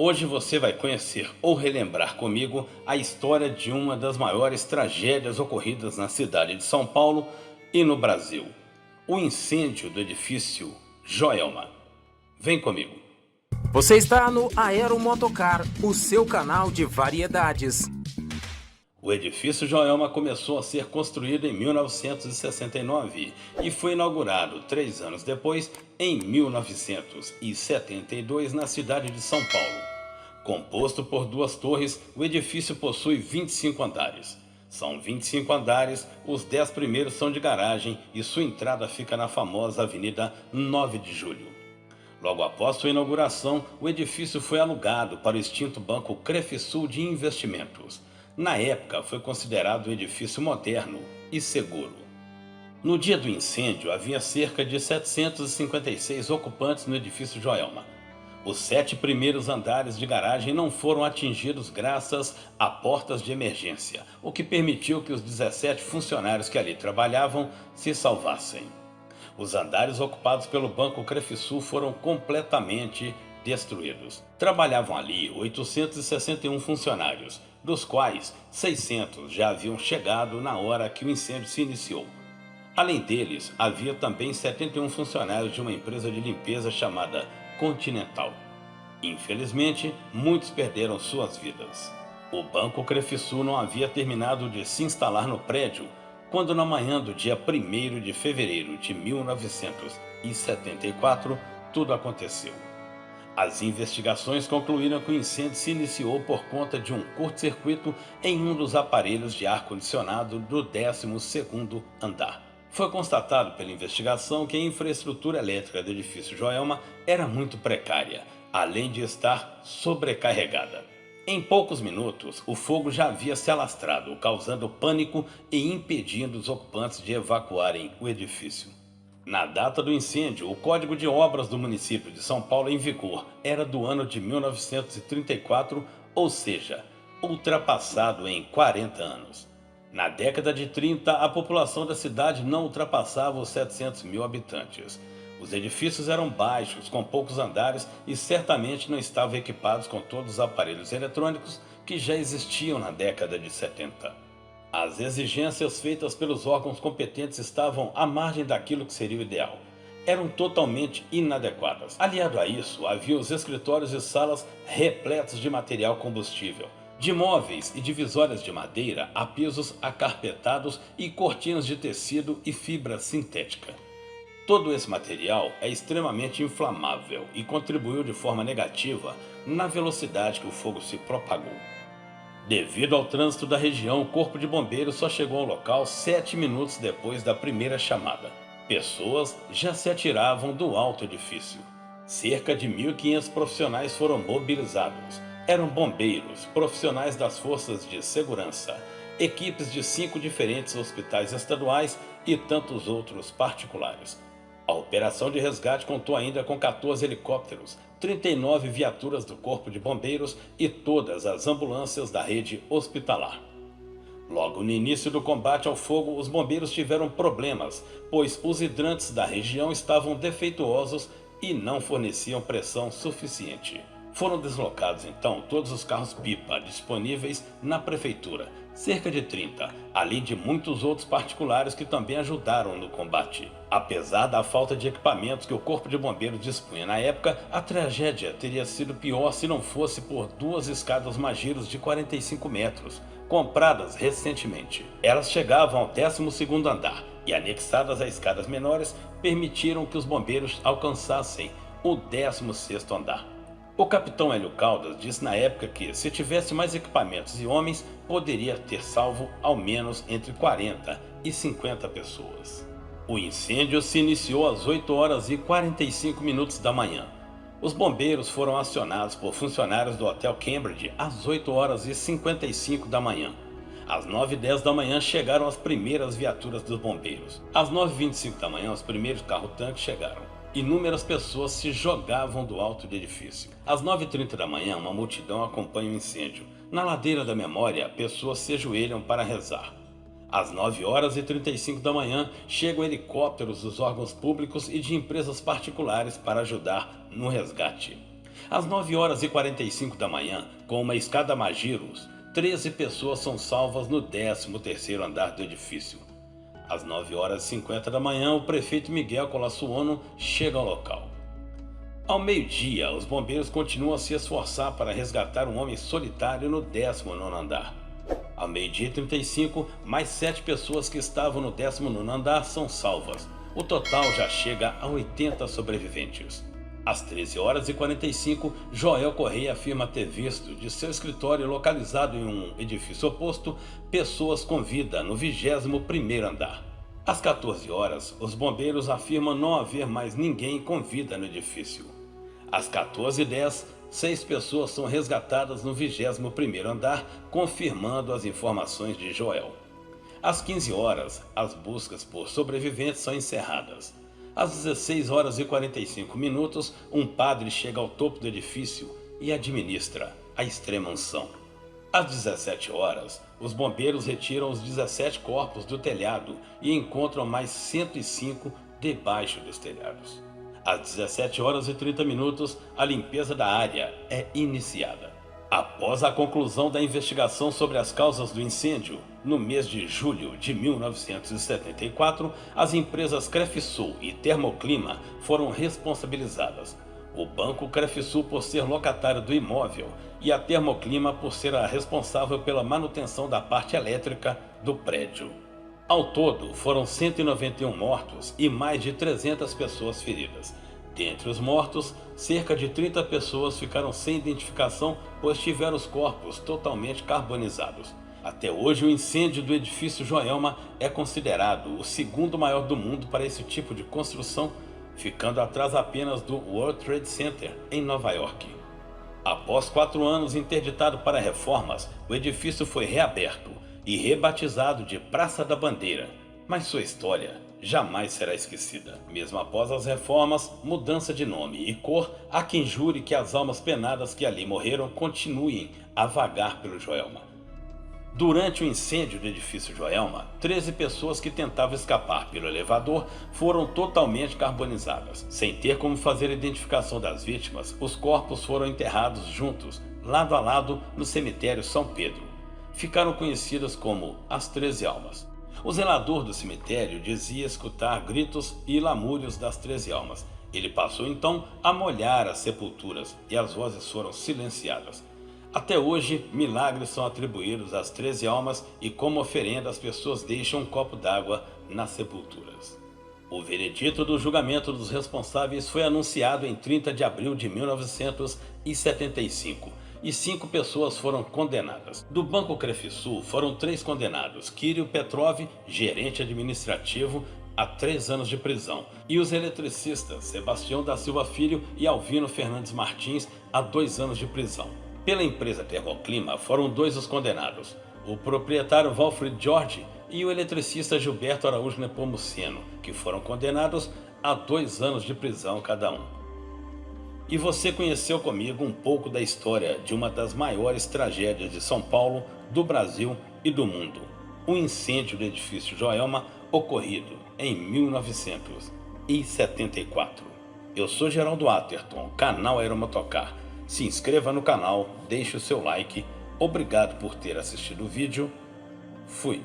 Hoje você vai conhecer ou relembrar comigo a história de uma das maiores tragédias ocorridas na cidade de São Paulo e no Brasil: o incêndio do edifício Joelma. Vem comigo. Você está no Aero Motocar, o seu canal de variedades. O edifício Joelma começou a ser construído em 1969 e foi inaugurado 3 anos depois, em 1972, na cidade de São Paulo. Composto por 2 torres, o edifício possui 25 andares. São 25 andares, os 10 primeiros são de garagem e sua entrada fica na famosa Avenida 9 de Julho. Logo após sua inauguração, o edifício foi alugado para o extinto Banco Crefisul de Investimentos. Na época, foi considerado um edifício moderno e seguro. No dia do incêndio, havia cerca de 756 ocupantes no edifício Joelma. Os 7 primeiros andares de garagem não foram atingidos graças a portas de emergência, o que permitiu que os 17 funcionários que ali trabalhavam se salvassem. Os andares ocupados pelo Banco Crefisul foram completamente destruídos. Trabalhavam ali 861 funcionários, dos quais 600 já haviam chegado na hora que o incêndio se iniciou. Além deles, havia também 71 funcionários de uma empresa de limpeza chamada Continental. Infelizmente, muitos perderam suas vidas. O Banco Crefisul não havia terminado de se instalar no prédio quando, na manhã do dia 1º de fevereiro de 1974, tudo aconteceu. As investigações concluíram que o incêndio se iniciou por conta de um curto-circuito em um dos aparelhos de ar-condicionado do 12º andar. Foi constatado pela investigação que a infraestrutura elétrica do edifício Joelma era muito precária, além de estar sobrecarregada. Em poucos minutos, o fogo já havia se alastrado, causando pânico e impedindo os ocupantes de evacuarem o edifício. Na data do incêndio, o Código de Obras do município de São Paulo em vigor era do ano de 1934, ou seja, ultrapassado em 40 anos. Na década de 30, a população da cidade não ultrapassava os 700 mil habitantes. Os edifícios eram baixos, com poucos andares e certamente não estavam equipados com todos os aparelhos eletrônicos que já existiam na década de 70. As exigências feitas pelos órgãos competentes estavam à margem daquilo que seria o ideal. Eram totalmente inadequadas. Aliado a isso, havia os escritórios e salas repletos de material combustível, de móveis e divisórias de madeira a pisos acarpetados e cortinas de tecido e fibra sintética. Todo esse material é extremamente inflamável e contribuiu de forma negativa na velocidade que o fogo se propagou. Devido ao trânsito da região, o Corpo de Bombeiros só chegou ao local 7 minutos depois da primeira chamada. Pessoas já se atiravam do alto edifício. Cerca de 1.500 profissionais foram mobilizados. Eram bombeiros, profissionais das forças de segurança, equipes de 5 diferentes hospitais estaduais e tantos outros particulares. A operação de resgate contou ainda com 14 helicópteros, 39 viaturas do Corpo de Bombeiros e todas as ambulâncias da rede hospitalar. Logo no início do combate ao fogo, os bombeiros tiveram problemas, pois os hidrantes da região estavam defeituosos e não forneciam pressão suficiente. Foram deslocados então todos os carros-pipa disponíveis na prefeitura, cerca de 30, além de muitos outros particulares que também ajudaram no combate. Apesar da falta de equipamentos que o Corpo de Bombeiros dispunha na época, a tragédia teria sido pior se não fosse por 2 escadas Magirus de 45 metros, compradas recentemente. Elas chegavam ao 12º andar e, anexadas a escadas menores, permitiram que os bombeiros alcançassem o 16º andar. O capitão Hélio Caldas disse na época que, se tivesse mais equipamentos e homens, poderia ter salvo ao menos entre 40 e 50 pessoas. O incêndio se iniciou às 8h45 da manhã. Os bombeiros foram acionados por funcionários do Hotel Cambridge às 8h55 da manhã. Às 9h10 da manhã chegaram as primeiras viaturas dos bombeiros. Às 9h25 da manhã, os primeiros carro-tanques chegaram. Inúmeras pessoas se jogavam do alto do edifício. Às 9h30 da manhã, uma multidão acompanha o incêndio. Na ladeira da memória, pessoas se ajoelham para rezar. Às 9h35 da manhã, chegam helicópteros dos órgãos públicos e de empresas particulares para ajudar no resgate. Às 9h45 da manhã, com uma escada Magiros, 13 pessoas são salvas no 13º andar do edifício. Às 9h50 da manhã, o prefeito Miguel Colassuono chega ao local. Ao meio-dia, os bombeiros continuam a se esforçar para resgatar um homem solitário no 19º andar. Ao meio-dia e 35, mais 7 pessoas que estavam no 19º andar são salvas. O total já chega a 80 sobreviventes. Às 13h45, Joel Correia afirma ter visto de seu escritório localizado em um edifício oposto pessoas com vida no 21º andar. Às 14 horas, os bombeiros afirmam não haver mais ninguém com vida no edifício. Às 14h10, 6 pessoas são resgatadas no 21º andar, confirmando as informações de Joel. Às 15 horas, as buscas por sobreviventes são encerradas. Às 16h45, um padre chega ao topo do edifício e administra a extrema-unção. Às 17 horas, os bombeiros retiram os 17 corpos do telhado e encontram mais 105 debaixo dos telhados. Às 17h30, a limpeza da área é iniciada. Após a conclusão da investigação sobre as causas do incêndio, no mês de julho de 1974, as empresas Crefisul e Termoclima foram responsabilizadas. O banco Crefisul por ser locatário do imóvel e a Termoclima por ser a responsável pela manutenção da parte elétrica do prédio. Ao todo, foram 191 mortos e mais de 300 pessoas feridas. Dentre os mortos, cerca de 30 pessoas ficaram sem identificação, pois tiveram os corpos totalmente carbonizados. Até hoje, o incêndio do edifício Joelma é considerado o segundo maior do mundo para esse tipo de construção, ficando atrás apenas do World Trade Center, em Nova York. Após 4 anos interditado para reformas, o edifício foi reaberto e rebatizado de Praça da Bandeira, mas sua história jamais será esquecida. Mesmo após as reformas, mudança de nome e cor, há quem jure que as almas penadas que ali morreram continuem a vagar pelo Joelma. Durante o incêndio do edifício Joelma, 13 pessoas que tentavam escapar pelo elevador foram totalmente carbonizadas. Sem ter como fazer a identificação das vítimas, os corpos foram enterrados juntos, lado a lado, no cemitério São Pedro. Ficaram conhecidas como as 13 almas. O zelador do cemitério dizia escutar gritos e lamúrios das 13 almas. Ele passou então a molhar as sepulturas e as vozes foram silenciadas. Até hoje, milagres são atribuídos às 13 almas e como oferenda as pessoas deixam um copo d'água nas sepulturas. O veredito do julgamento dos responsáveis foi anunciado em 30 de abril de 1975. E 5 pessoas foram condenadas. Do Banco Crefisul foram 3 condenados: Kírio Petrov, gerente administrativo, a 3 anos de prisão, e os eletricistas Sebastião da Silva Filho e Alvino Fernandes Martins a 2 anos de prisão. Pela empresa Termoclima foram 2 os condenados: o proprietário Walfrid Jorge e o eletricista Gilberto Araújo Nepomuceno, que foram condenados a 2 anos de prisão cada um. E você conheceu comigo um pouco da história de uma das maiores tragédias de São Paulo, do Brasil e do mundo. O incêndio do edifício Joelma, ocorrido em 1974. Eu sou Geraldo Atherton, canal Aeromotocar. Se inscreva no canal, deixe o seu like. Obrigado por ter assistido o vídeo. Fui.